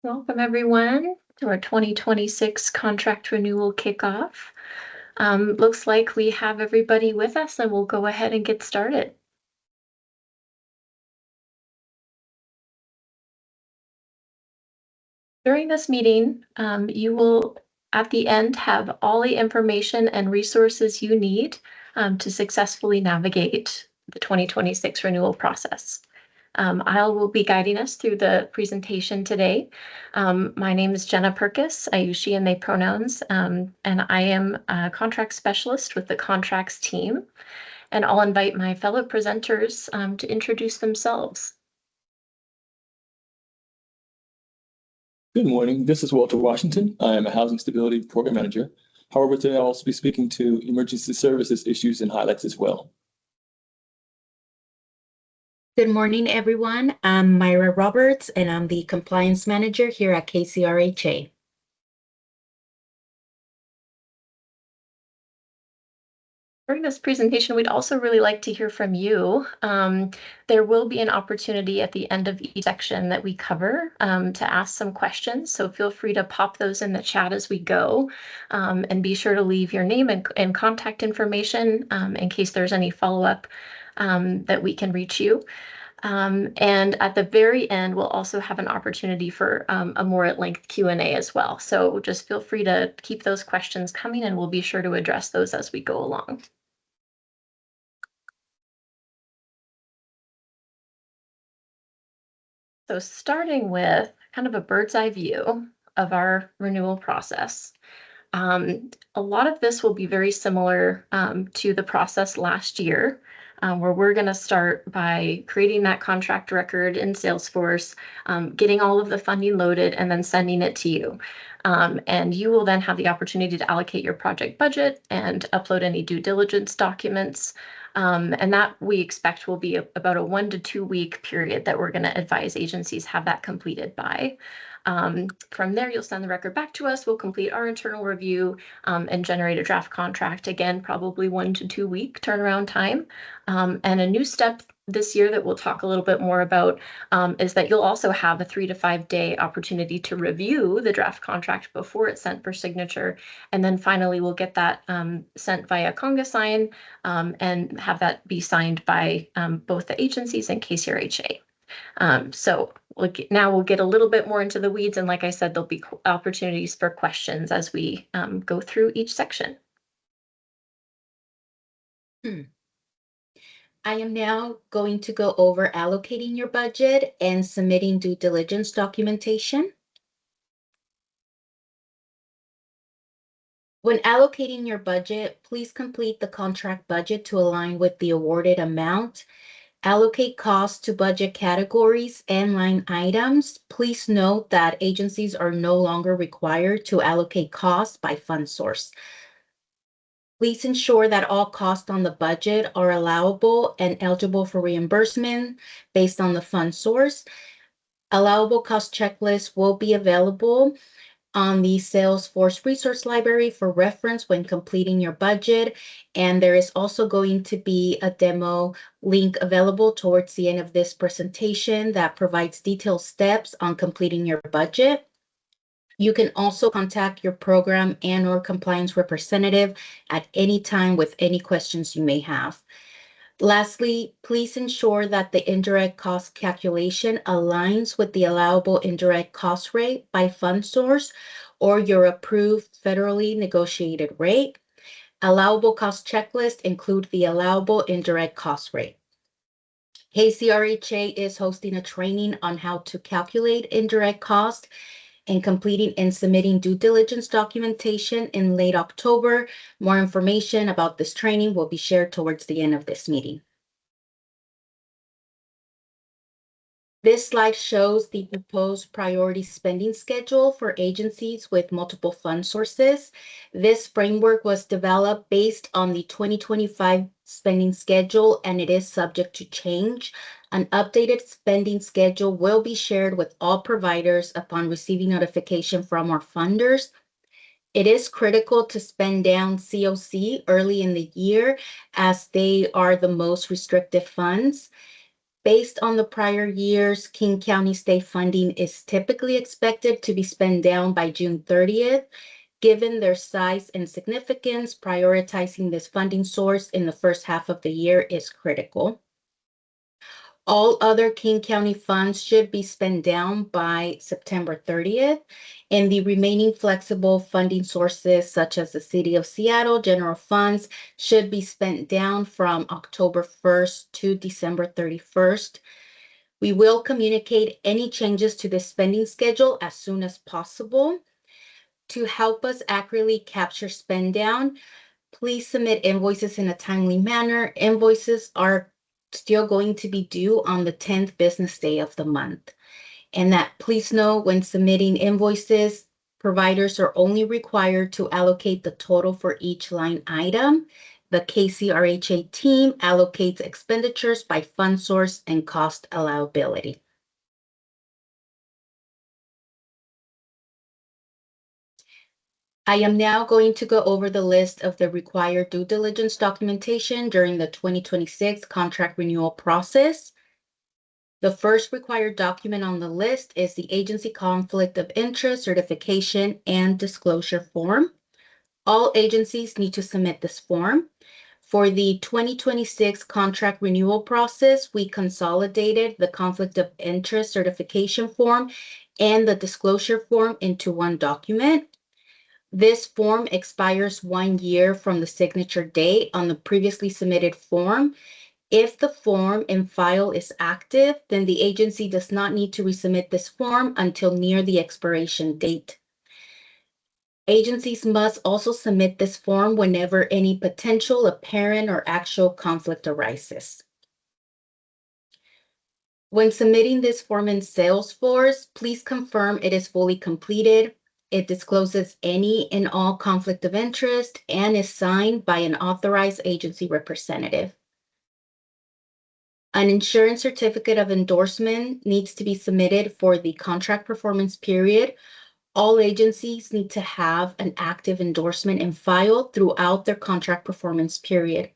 Welcome, everyone, to our 2026 contract renewal kickoff. Looks like we have everybody with us, and we'll go ahead and get started. During this meeting, you will, at the end, have all the information and resources you need to successfully navigate the 2026 renewal process. I will be guiding us through the presentation today. My name is Jenna Perkis. I use she and they pronouns, and I am a contract specialist with the contracts team. And I'll invite my fellow presenters to introduce themselves. Good morning. This is Walter Washington. I am a Housing Stability Program Manager. However, today I'll also be speaking to emergency services issues and highlights as well. Good morning, everyone. I'm Myra Roberts, and I'm the Compliance Manager here at KCRHA. During this presentation, we'd also really like to hear from you. There will be an opportunity at the end of each section that we cover to ask some questions. So feel free to pop those in the chat as we go, and be sure to leave your name and contact information in case there's any follow-up that we can reach you. And at the very end, we'll also have an opportunity for a more length Q&A as well. So just feel free to keep those questions coming, and we'll be sure to address those as we go along. So starting with kind of a bird's eye view of our renewal process. A lot of this will be very similar to the process last year, where we're going to start by creating that contract record in Salesforce, getting all of the funding loaded, and then sending it to you. And you will then have the opportunity to allocate your project budget and upload any due diligence documents. And that we expect will be about a 1 to 2 week period that we're going to advise agencies have that completed by. From there, you'll send the record back to us. We'll complete our internal review and generate a draft contract. Again, probably 1 to 2 week turnaround time. And a new step this year that we'll talk a little bit more about is that you'll also have a 3 to 5 day opportunity to review the draft contract before it's sent for signature. And then finally, we'll get that sent via Conga sign and have that be signed by both the agencies and KCRHA. So now we'll get a little bit more into the weeds. And like I said, there'll be opportunities for questions as we go through each section. I am now going to go over allocating your budget and submitting due diligence documentation. When allocating your budget, please complete the contract budget to align with the awarded amount. Allocate costs to budget categories and line items. Please note that agencies are no longer required to allocate costs by fund source. Please ensure that all costs on the budget are allowable and eligible for reimbursement based on the fund source. Allowable cost checklists will be available on the Salesforce Resource Library for reference when completing your budget. And there is also going to be a demo link available towards the end of this presentation that provides detailed steps on completing your budget. You can also contact your program and/or compliance representative at any time with any questions you may have. Lastly, please ensure that the indirect cost calculation aligns with the allowable indirect cost rate by fund source or your approved federally negotiated rate. Allowable cost checklists include the allowable indirect cost rate. KCRHA is hosting a training on how to calculate indirect cost and completing and submitting due diligence documentation in late October. More information about this training will be shared towards the end of this meeting. This slide shows the proposed priority spending schedule for agencies with multiple fund sources. This framework was developed based on the 2025 spending schedule, and it is subject to change. An updated spending schedule will be shared with all providers upon receiving notification from our funders. It is critical to spend down COC early in the year as they are the most restrictive funds. Based on the prior years, King County state funding is typically expected to be spent down by June 30th. Given their size and significance, prioritizing this funding source in the first half of the year is critical. All other King County funds should be spent down by September 30th, and the remaining flexible funding sources, such as the City of Seattle general funds, should be spent down from October 1st to December 31st. We will communicate any changes to the spending schedule as soon as possible. To help us accurately capture spend down, please submit invoices in a timely manner. Invoices are still going to be due on the 10th business day of the month. And that please know when submitting invoices, providers are only required to allocate the total for each line item. The KCRHA team allocates expenditures by fund source and cost allowability. I am now going to go over the list of the required due diligence documentation during the 2026 contract renewal process. The first required document on the list is the agency conflict of interest certification and disclosure form. All agencies need to submit this form. For the 2026 contract renewal process, we consolidated the conflict of interest certification form and the disclosure form into one document. This form expires 1 year from the signature date on the previously submitted form. If the form and file is active, then the agency does not need to resubmit this form until near the expiration date. Agencies must also submit this form whenever any potential apparent or actual conflict arises. When submitting this form in Salesforce, please confirm it is fully completed. It discloses any and all conflict of interest and is signed by an authorized agency representative. An insurance certificate of endorsement needs to be submitted for the contract performance period. All agencies need to have an active endorsement in file throughout their contract performance period.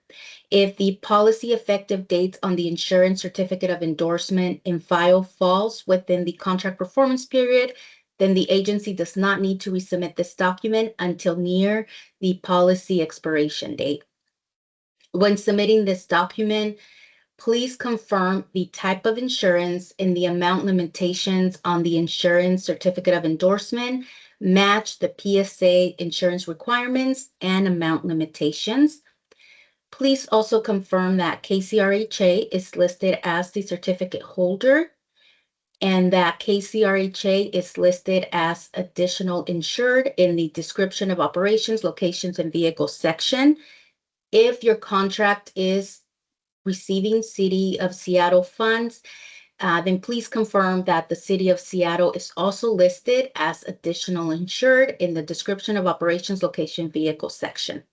If the policy effective date on the insurance certificate of endorsement in file falls within the contract performance period, then the agency does not need to resubmit this document until near the policy expiration date. When submitting this document, please confirm the type of insurance and the amount limitations on the insurance certificate of endorsement match the PSA insurance requirements and amount limitations. Please also confirm that KCRHA is listed as the certificate holder and that KCRHA is listed as additional insured in the description of operations, locations, and vehicles section. If your contract is receiving City of Seattle funds, then please confirm that the City of Seattle is also listed as additional insured in the description of operations, location, vehicle section.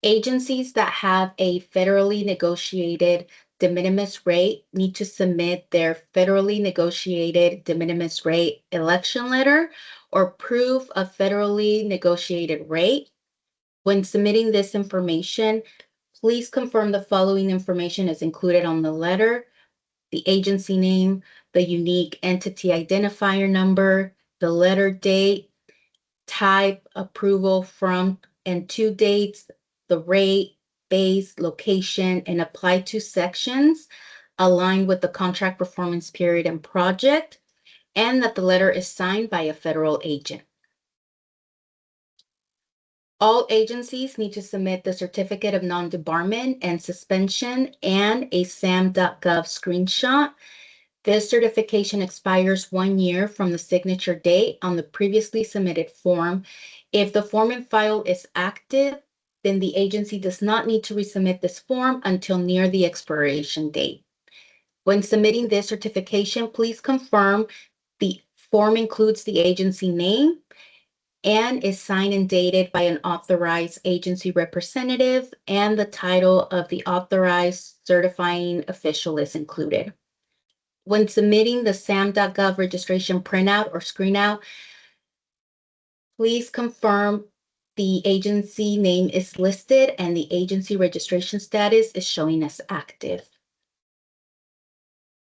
Agencies that have a federally negotiated de minimis rate need to submit their federally negotiated de minimis rate election letter or proof of federally negotiated rate. When submitting this information, please confirm the following information is included on the letter: the agency name, the unique entity identifier number, the letter date, type, approval from and to dates, the rate, base, location, and apply to sections aligned with the contract performance period and project, and that the letter is signed by a federal agent. All agencies need to submit the certificate of non-debarment and suspension and a SAM.gov screenshot. This certification expires 1 year from the signature date on the previously submitted form. If the form and file is active, then the agency does not need to resubmit this form until near the expiration date. When submitting this certification, please confirm the form includes the agency name and is signed and dated by an authorized agency representative, and the title of the authorized certifying official is included. When submitting the SAM.gov registration printout or screenout, please confirm the agency name is listed and the agency registration status is showing as active.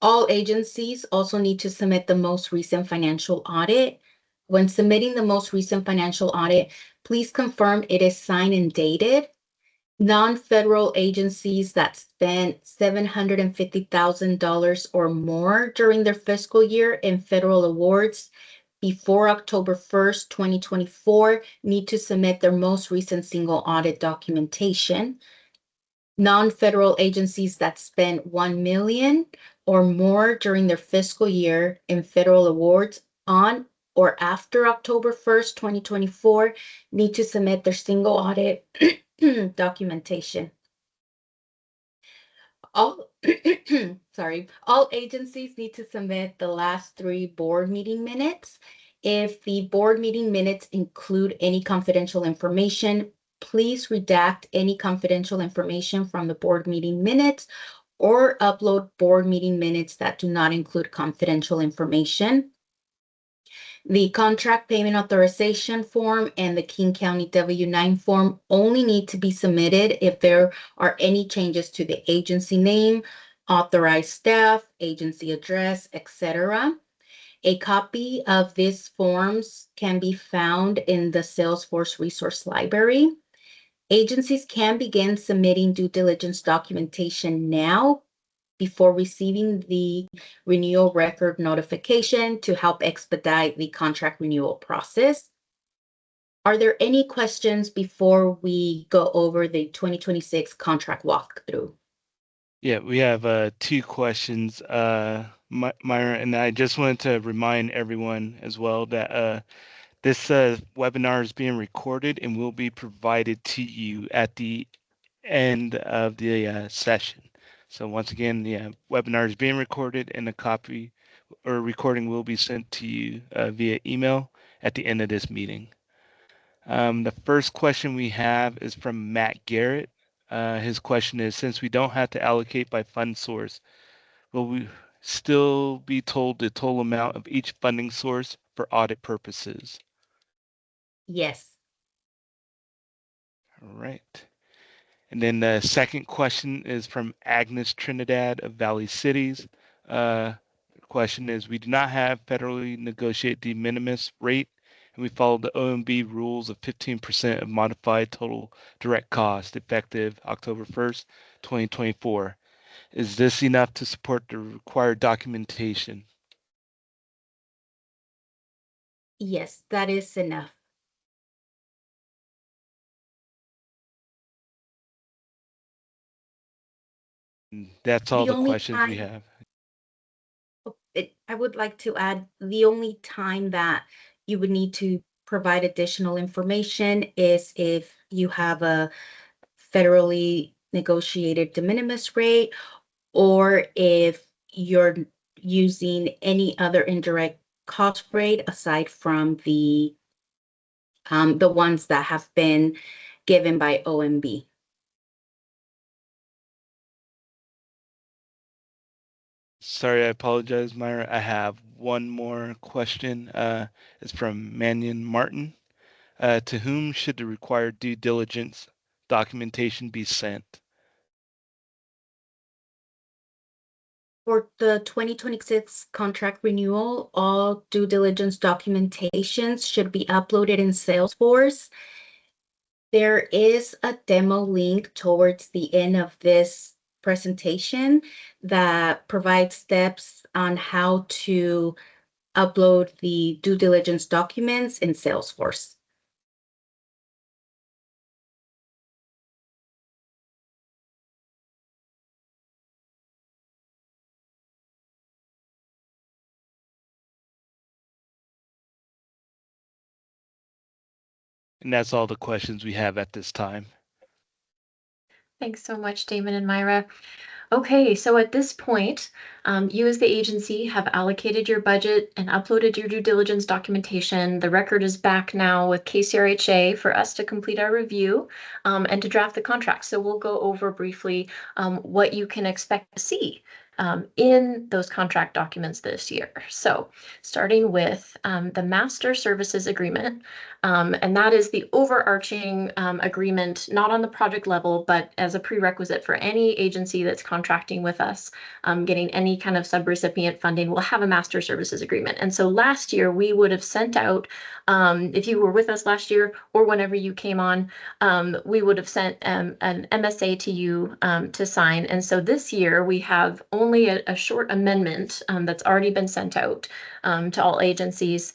All agencies also need to submit the most recent financial audit. When submitting the most recent financial audit, please confirm it is signed and dated. Non-federal agencies that spent $750,000 or more during their fiscal year in federal awards before October 1st, 2024, need to submit their most recent single audit documentation. Non-federal agencies that spent $1 million or more during their fiscal year in federal awards on or after October 1st, 2024, need to submit their single audit documentation. All all agencies need to submit the last 3 board meeting minutes. If the board meeting minutes include any confidential information, please redact any confidential information from the board meeting minutes or upload board meeting minutes that do not include confidential information. The contract payment authorization form and the King County W-9 form only need to be submitted if there are any changes to the agency name, authorized staff, agency address, etc. A copy of these forms can be found in the Salesforce Resource Library. Agencies can begin submitting due diligence documentation now before receiving the renewal record notification to help expedite the contract renewal process. Are there any questions before we go over the 2026 contract walkthrough? Yeah, we have 2 questions, Myra, and I just wanted to remind everyone as well that this webinar is being recorded and will be provided to you at the end of the session. So once again, the webinar is being recorded and a copy or recording will be sent to you via email at the end of this meeting. The first question we have is from Matt Garrett. His question is, since we don't have to allocate by fund source, will we still be told the total amount of each funding source for audit purposes? Yes. All right. And then the second question is from Agnes Trinidad of Valley Cities. The question is, we do not have federally negotiated de minimis rate, and we follow the OMB rules of 15% of modified total direct cost effective October 1st, 2024. Is this enough to support the required documentation? Yes, that is enough. And that's all The the only questions we time- have. I would like to add, the only time that you would need to provide additional information is if you have a federally negotiated de minimis rate, or if you're using any other indirect cost rate aside from the ones that have been given by OMB. Sorry, I apologize, Myra. I have one more question. It's from Mannion Martin. To whom should the required due diligence documentation be sent? For the 2026 contract renewal, all due diligence documentations should be uploaded in Salesforce. There is a demo link towards the end of this presentation that provides steps on how to upload the due diligence documents in Salesforce. And that's all the questions we have at this time. Thanks so much, Damon and Myra. Okay, so at this point, you as the agency have allocated your budget and uploaded your due diligence documentation. The record is back now with KCRHA for us to complete our review and to draft the contract. So we'll go over briefly what you can expect to see in those contract documents this year. So starting with the master services agreement, and that is the overarching agreement, not on the project level, but as a prerequisite for any agency that's contracting with us, getting any kind of subrecipient funding, will have a master services agreement. And so last year we would have sent out, if you were with us last year or whenever you came on, we would have sent an MSA to you to sign. And so this year we have only a short amendment that's already been sent out to all agencies,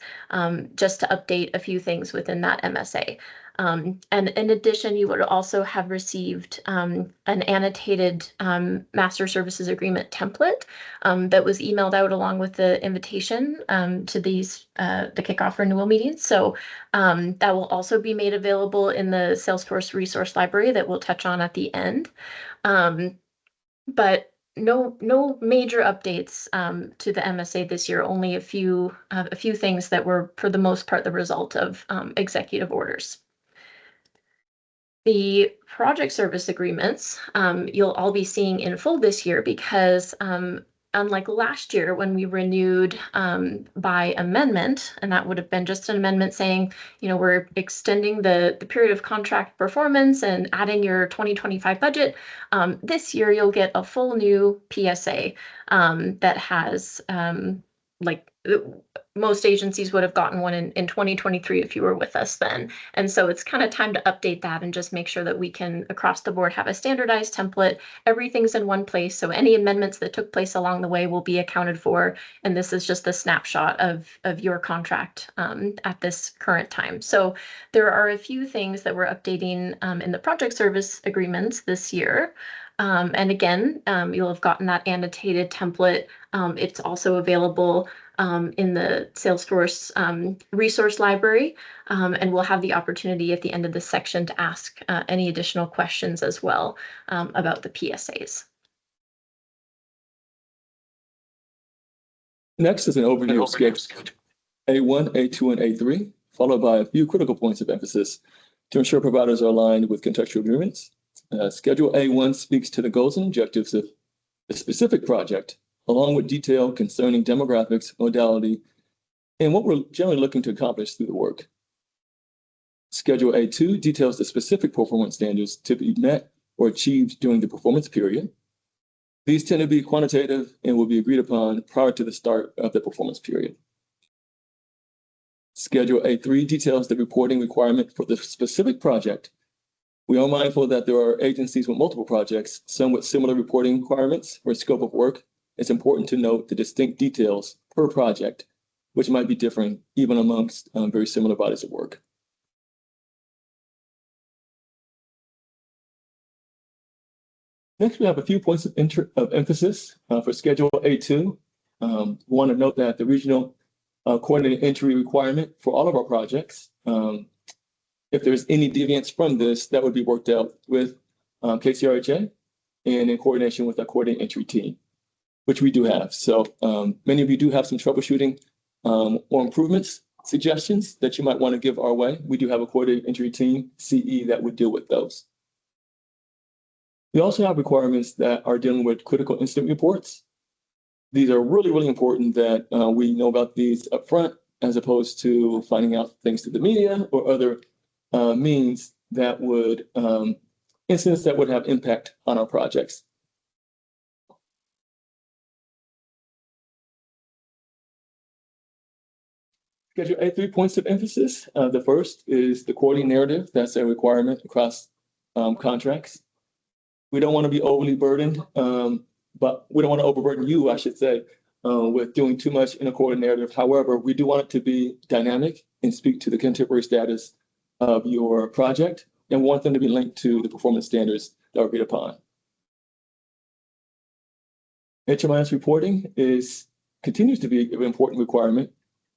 just to update a few things within that MSA. And in addition, you would also have received an annotated master services agreement template that was emailed out along with the invitation to these the kickoff renewal meetings. So that will also be made available in the Salesforce resource library that we'll touch on at the end. But no major updates to the MSA this year. Only a few things that were, for the most part, the result of executive orders. The project service agreements you'll all be seeing in full this year because unlike last year when we renewed by amendment, and that would have been just an amendment saying, we're extending the period of contract performance and adding your 2025 budget. This year you'll get a full new PSA that has most agencies would have gotten one in 2023 if you were with us then. And so it's kind of time to update that and just make sure that we can, across the board, have a standardized template. Everything's in one place. So any amendments that took place along the way will be accounted for. And this is just a snapshot of your contract at this current time. So there are a few things that we're updating in the project service agreements this year. And again, you'll have gotten that annotated template. It's also available in the Salesforce resource library, and we'll have the opportunity at the end of this section to ask any additional questions as well about the PSAs. Next is an overview of schedules A1, A2, and A3, followed by a few critical points of emphasis to ensure providers are aligned with contextual agreements. Schedule A1 speaks to the goals and objectives of a specific project, along with detail concerning demographics, modality, and what we're generally looking to accomplish through the work. Schedule A2 details the specific performance standards to be met or achieved during the performance period. These tend to be quantitative and will be agreed upon prior to the start of the performance period. Schedule A3 details the reporting requirement for the specific project. We are mindful that there are agencies with multiple projects, some with similar reporting requirements or scope of work. It's important to note the distinct details per project, which might be different even amongst very similar bodies of work. Next, we have a few points of emphasis for Schedule A2. We want to note that the regional coordinated entry requirement for all of our projects, if there's any deviance from this, that would be worked out with KCRHA and in coordination with our coordinated entry team, which we do have. So many of you do have some troubleshooting or improvements, suggestions that you might want to give our way. We do have a coordinated entry team, CE, that would deal with those. We also have requirements that are dealing with critical incident reports. These are really, really important that we know about these upfront, as opposed to finding out things through the media or other means that would, incidents that would have impact on our projects. Schedule A3 points of emphasis. The first is the coordinating narrative. That's a requirement across contracts. We don't want to be overly burdened, but we don't want to overburden you, I should say, with doing too much in a coordinated narrative. However, we do want it to be dynamic and speak to the contemporary status of your project, and want them to be linked to the performance standards that are agreed upon. HMIS reporting continues to be an important requirement,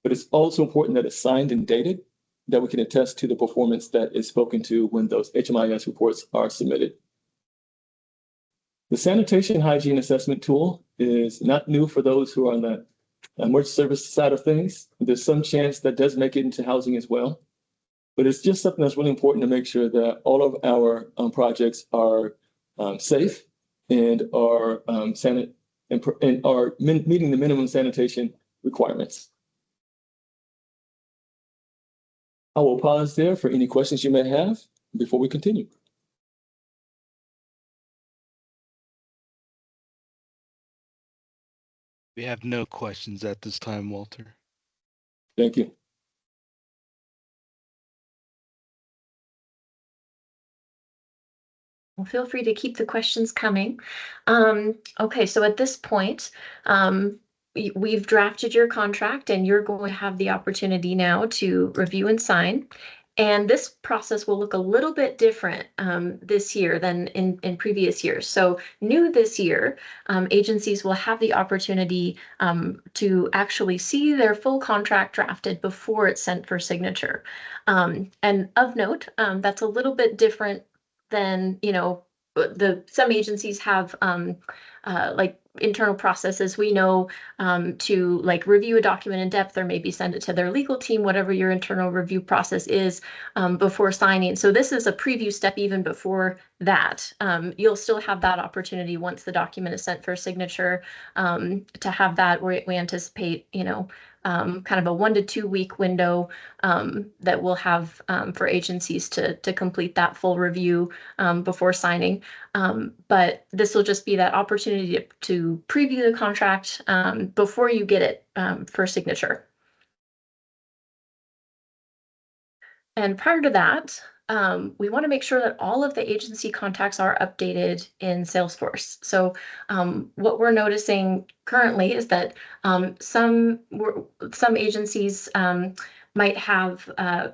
but it's also important that it's signed and dated, that we can attest to the performance that is spoken to when those HMIS reports are submitted. The sanitation hygiene assessment tool is not new for those who are on the emergency service side of things. There's some chance that does make it into housing as well. But it's just something that's really important to make sure that all of our projects are safe and are and are meeting the minimum sanitation requirements. I will pause there for any questions you may have before we continue. We have no questions at this time, Walter. Thank you. Well, feel free to keep the questions coming. Okay, so at this point, we've drafted your contract and you're going to have the opportunity now to review and sign. And this process will look a little bit different this year than in previous years. So new this year, agencies will have the opportunity to actually see their full contract drafted before it's sent for signature. And of note, that's a little bit different than, some agencies have like internal processes. We know to like review a document in depth or maybe send it to their legal team, whatever your internal review process is before signing. So this is a preview step even before that. You'll still have that opportunity once the document is sent for signature to have that. We anticipate, kind of a 1 to 2 week window that we'll have for agencies to complete that full review before signing. But this will just be that opportunity to preview the contract before you get it for signature. And prior to that, we want to make sure that all of the agency contacts are updated in Salesforce. So what we're noticing currently is that some agencies might have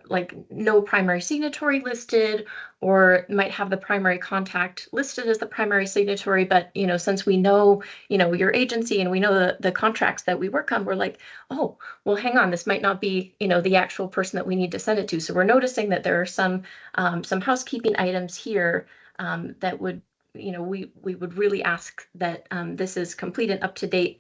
like no primary signatory listed, or might have the primary contact listed as the primary signatory. But since we know your agency and we know the contracts that we work on, we're like, oh, well, hang on, this might not be the actual person that we need to send it to. So we're noticing that there are some housekeeping items here that would we would really ask that this is complete and up to date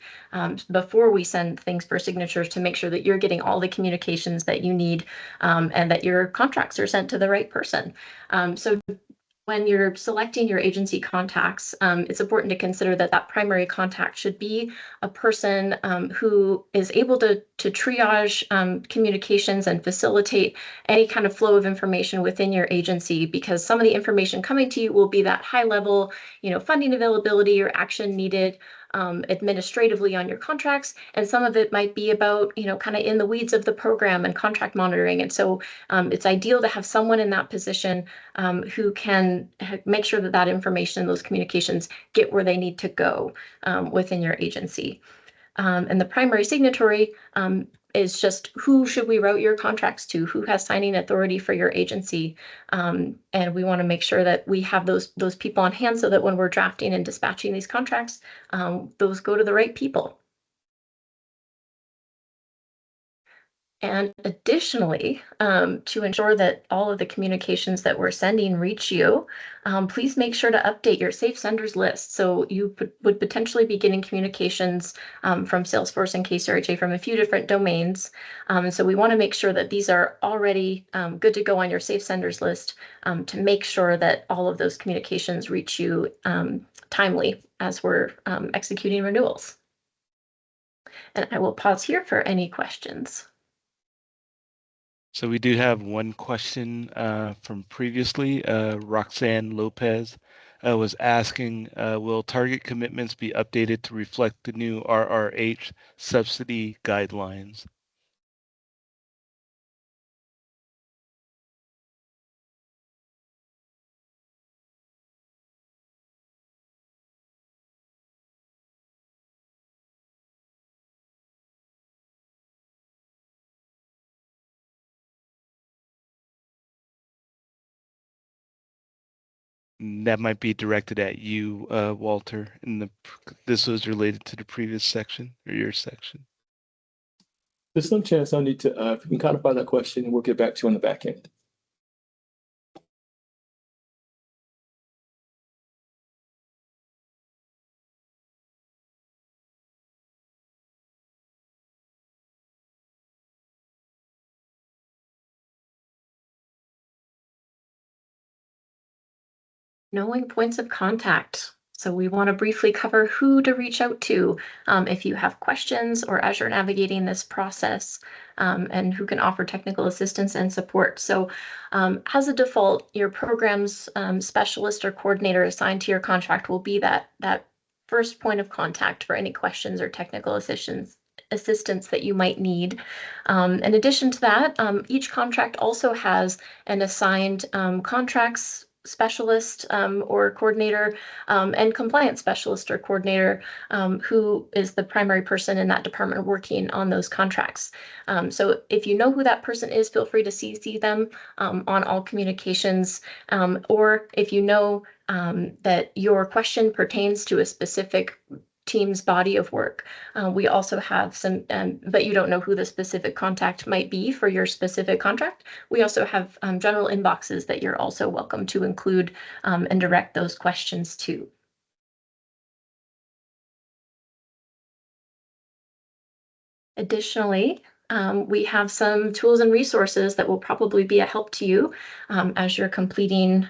before we send things for signatures, to make sure that you're getting all the communications that you need and that your contracts are sent to the right person. So when you're selecting your agency contacts, it's important to consider that primary contact should be a person who is able to triage communications and facilitate any kind of flow of information within your agency, because some of the information coming to you will be that high level, funding availability or action needed administratively on your contracts, and some of it might be about kind of in the weeds of the program and contract monitoring. And so it's ideal to have someone in that position who can make sure that information, those communications, get where they need to go within your agency. And the primary signatory is just who should we route your contracts to, who has signing authority for your agency. And we want to make sure that we have those people on hand so that when we're drafting and dispatching these contracts, those go to the right people. And additionally, to ensure that all of the communications that we're sending reach you, please make sure to update your safe senders list. So you would potentially be getting communications from Salesforce and KCRHA from a few different domains. So we want to make sure that these are already good to go on your safe senders list to make sure that all of those communications reach you timely as we're executing renewals. And I will pause here for any questions. So we do have one question from previously. Roxanne Lopez was asking, will target commitments be updated to reflect the new RRH subsidy guidelines? That might be directed at you, Walter. This was related to the previous section or your section. There's some chance I need to, if you can codify that question, and we'll get back to you on the back end. Knowing points of contact. So we want to briefly cover who to reach out to if you have questions or as you're navigating this process, and who can offer technical assistance and support. So as a default, your program's specialist or coordinator assigned to your contract will be that first point of contact for any questions or technical assistance that you might need. In addition to that, each contract also has an assigned contracts specialist or coordinator and compliance specialist or coordinator who is the primary person in that department working on those contracts. So if you know who that person is, feel free to CC them on all communications, or if you know that your question pertains to a specific team's body of work. We also have some, but you don't know who the specific contact might be for your specific contract. We also have general inboxes that you're also welcome to include and direct those questions to. Additionally, we have some tools and resources that will probably be a help to you as you're completing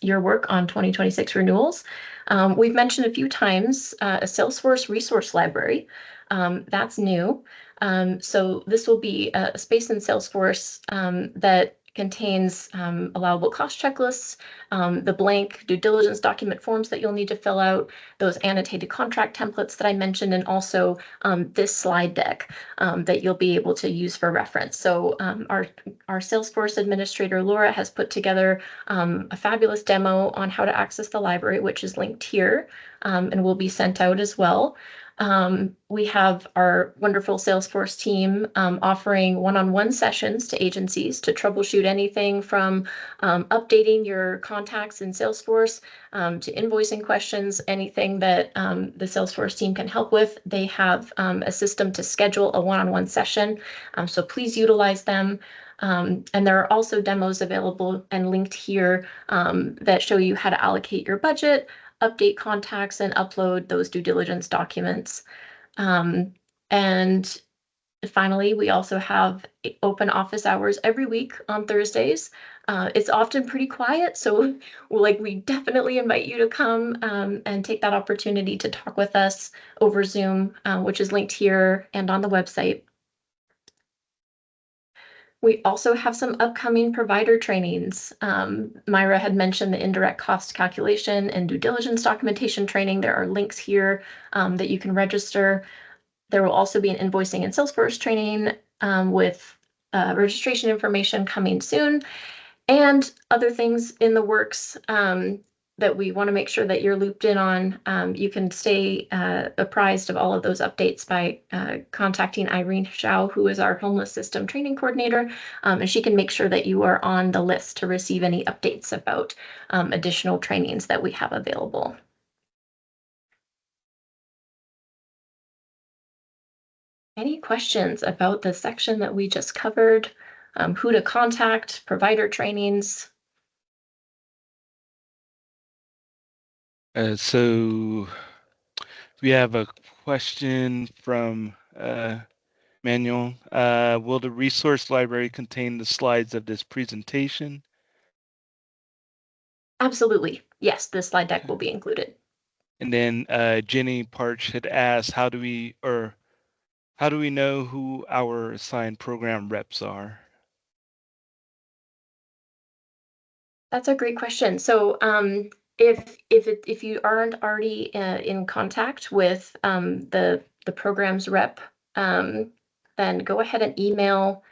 your work on 2026 renewals. We've mentioned a few times a Salesforce resource library. That's new. So this will be a space in Salesforce that contains allowable cost checklists, the blank due diligence document forms that you'll need to fill out, those annotated contract templates that I mentioned, and also this slide deck that you'll be able to use for reference. So our Salesforce administrator, Laura, has put together a fabulous demo on how to access the library, which is linked here and will be sent out as well. We have our wonderful Salesforce team offering one-on-one sessions to agencies to troubleshoot anything from updating your contacts in Salesforce to invoicing questions, anything that the Salesforce team can help with. They have a system to schedule a one-on-one session, so please utilize them. And there are also demos available and linked here that show you how to allocate your budget, update contacts, and upload those due diligence documents. And finally, we also have open office hours every week on Thursdays. It's often pretty quiet, so we definitely invite you to come and take that opportunity to talk with us over Zoom, which is linked here and on the website. We also have some upcoming provider trainings. Myra had mentioned the indirect cost calculation and due diligence documentation training. There are links here that you can register. There will also be an invoicing and Salesforce training with registration information coming soon, and other things in the works that we want to make sure that you're looped in on. You can stay apprised of all of those updates by contacting Irene Shao, who is our homeless system training coordinator, and she can make sure that you are on the list to receive any updates about additional trainings that we have available. Any questions about the section that we just covered? Who to contact, provider trainings? So we have a question from Manuel. Will the resource library contain the slides of this presentation? Absolutely. Yes, this slide deck will be included. And then Jenny Parch had asked, how do we know who our assigned program reps are? That's a great question. So if you aren't already in contact with the program's rep, then go ahead and email.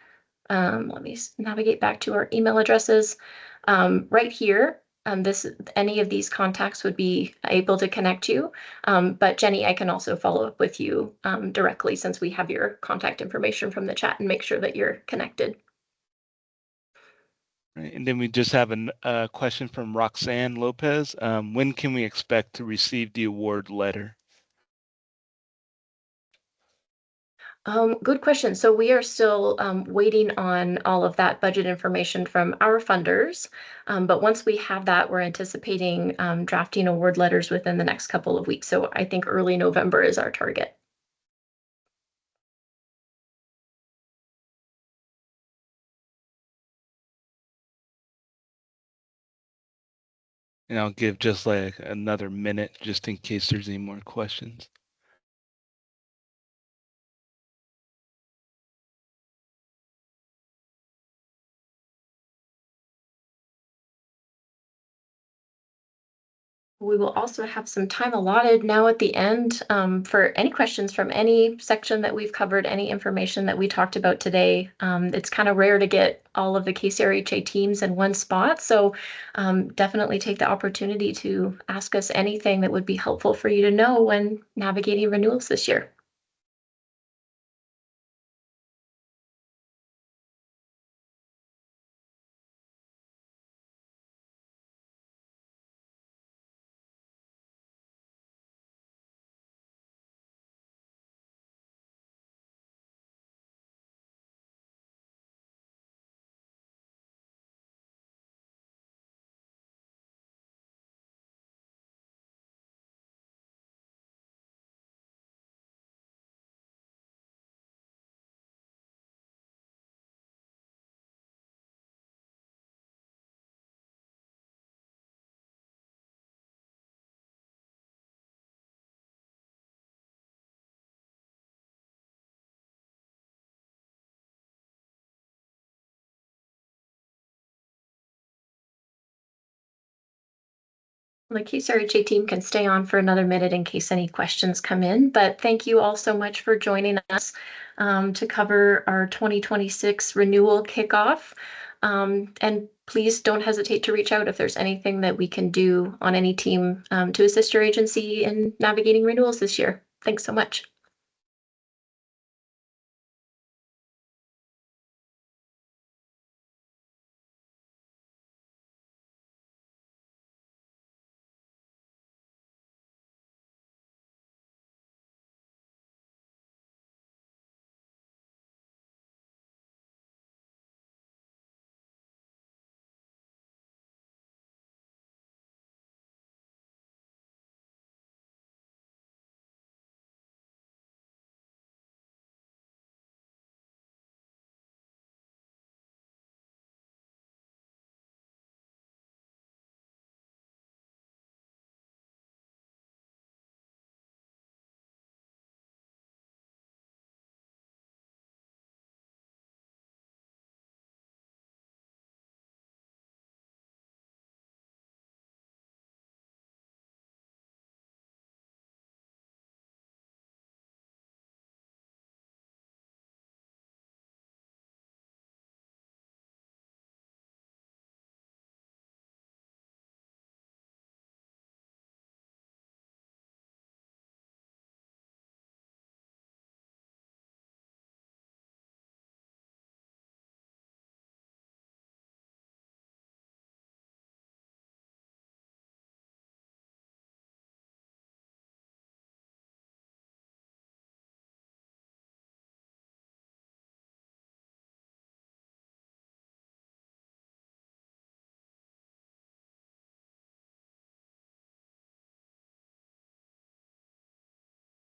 Let me navigate back to our email addresses right here. Any of these contacts would be able to connect you. But Jenny, I can also follow up with you directly since we have your contact information from the chat and make sure that you're connected. Right. And then we just have a question from Roxanne Lopez. When can we expect to receive the award letter? Good question. So we are still waiting on all of that budget information from our funders. But once we have that, we're anticipating drafting award letters within the next couple of weeks. So I think early November is our target. And I'll give just like another minute just in case there's any more questions. We will also have some time allotted now at the end for any questions from any section that we've covered, any information that we talked about today. It's kind of rare to get all of the KCRHA teams in one spot, so definitely take the opportunity to ask us anything that would be helpful for you to know when navigating renewals this year. The KCRHA team can stay on for another minute in case any questions come in, but thank you all so much for joining us to cover our 2026 renewal kickoff. And please don't hesitate to reach out if there's anything that we can do on any team to assist your agency in navigating renewals this year. Thanks so much.